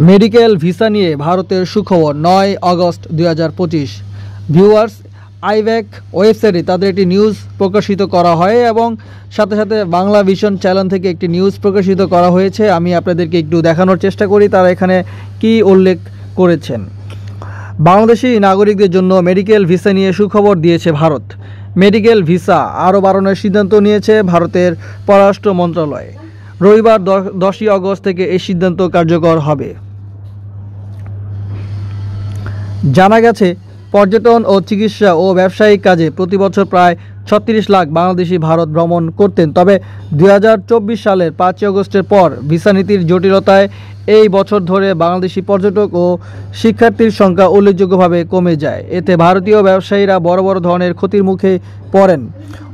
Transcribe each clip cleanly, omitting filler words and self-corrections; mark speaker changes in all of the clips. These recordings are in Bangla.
Speaker 1: মেডিকেল ভিসা নিয়ে ভারতের সুখবর 9 আগস্ট 2025। ভিউয়ার্স, আইভ্যাক ওয়েবসাইটে তাদের একটি নিউজ প্রকাশিত করা হয় এবং সাথে সাথে বাংলা ভিশন চ্যানেল থেকে একটি নিউজ প্রকাশিত করা হয়েছে। আমি আপনাদেরকে একটু দেখানোর চেষ্টা করি তারা এখানে কি উল্লেখ করেছেন। বাংলাদেশি নাগরিকদের জন্য মেডিকেল ভিসা নিয়ে সুখবর দিয়েছে ভারত। মেডিকেল ভিসা আরও বাড়ানোর সিদ্ধান্ত নিয়েছে ভারতের পররাষ্ট্র মন্ত্রণালয়। রবিবার 10ই আগস্ট থেকে এই সিদ্ধান্ত কার্যকর হবে। জানা গেছে, পর্যটন ও চিকিৎসা ও ব্যবসায়িক কাজে প্রতি বছর প্রায় 36 লাখ বাংলাদেশি ভারত ভ্রমণ করতেন। তবে 2024 সালের 5 আগস্টের পর ভিসা নীতির জটিলতায় এই বছর ধরে বাংলাদেশি পর্যটক ও শিক্ষার্থীর সংখ্যা উল্লেখযোগ্যভাবে কমে যায়। এতে ভারতীয় ব্যবসায়ীরা বড় বড় ধরনের ক্ষতির মুখে পড়েন।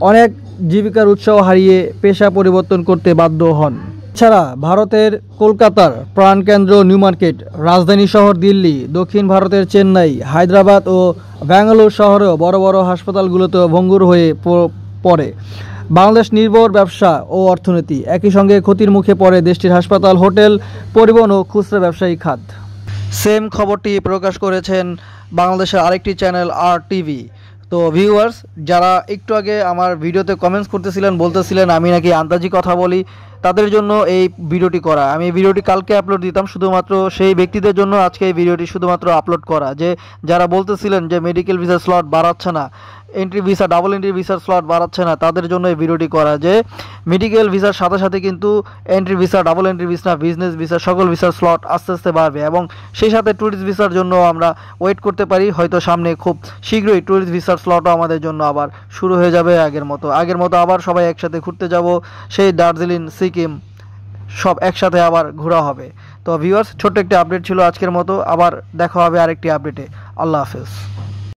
Speaker 1: অনেক জীবিকার উৎস হারিয়ে পেশা পরিবর্তন করতে বাধ্য হন। এছাড়া ভারতের কলকাতার প্রাণকেন্দ্র নিউ মার্কেট, রাজধানী শহর দিল্লি, দক্ষিণ ভারতের চেন্নাই, হায়দ্রাবাদ ও ব্যাঙ্গালোর শহরেও বড় বড় হাসপাতালগুলোতে ভঙ্গুর হয়ে পড়ে বাংলাদেশ নির্ভর ব্যবসা ও অর্থনীতি। একই সঙ্গে ক্ষতির মুখে পড়ে দেশটির হাসপাতাল, হোটেল, পরিবহন ও খুচরা ব্যবসায়িক খাত। সেম খবরটি প্রকাশ করেছেন বাংলাদেশের আরেকটি চ্যানেল RTV। তো ভিউয়ার্স, যারা একটু আগে আমার ভিডিওতে কমেন্টস করতেছিলেন, বলতেছিলেন আমি নাকি আন্দাজি কথা বলি, তাদের জন্য এই ভিডিওটি করা। আমি এই ভিডিওটি কালকে আপলোড দিতাম, শুধুমাত্র সেই ব্যক্তিদের জন্য আজকে এই ভিডিওটি শুধুমাত্র আপলোড করা, যে যারা বলতেছিলেন যে মেডিকেল ভিসা স্লট বাড়াচ্ছে না, এন্ট্রি ভিসা, ডাবল এন্ট্রি ভিসার স্লট বাড়াচ্ছে না, তাদের জন্য এই ভিডিওটি করা। যে মেডিকেল ভিসার সাথে সাথে কিন্তু entry visa, double entry visa, business visa, সকল ভিসার স্লট আস্তে আস্তে বাড়বে এবং সেই সাথে ট্যুরিস্ট ভিসার জন্য আমরা ওয়েট করতে পারি। হয়তো সামনে খুব শীঘ্রই ট্যুরিস্ট ভিসার স্লটও আমাদের জন্য আবার শুরু হয়ে যাবে। আগের মতো আবার সবাই একসাথে ঘুরতে যাব, সেই দার্জিলিং, সিকিম সব একসাথে আবার ঘোরা হবে। তো ভিউয়ার্স, ছোট্ট একটি আপডেট ছিল আজকের মতো। আবার দেখা হবে আরেকটি আপডেটে। আল্লাহ হাফেজ।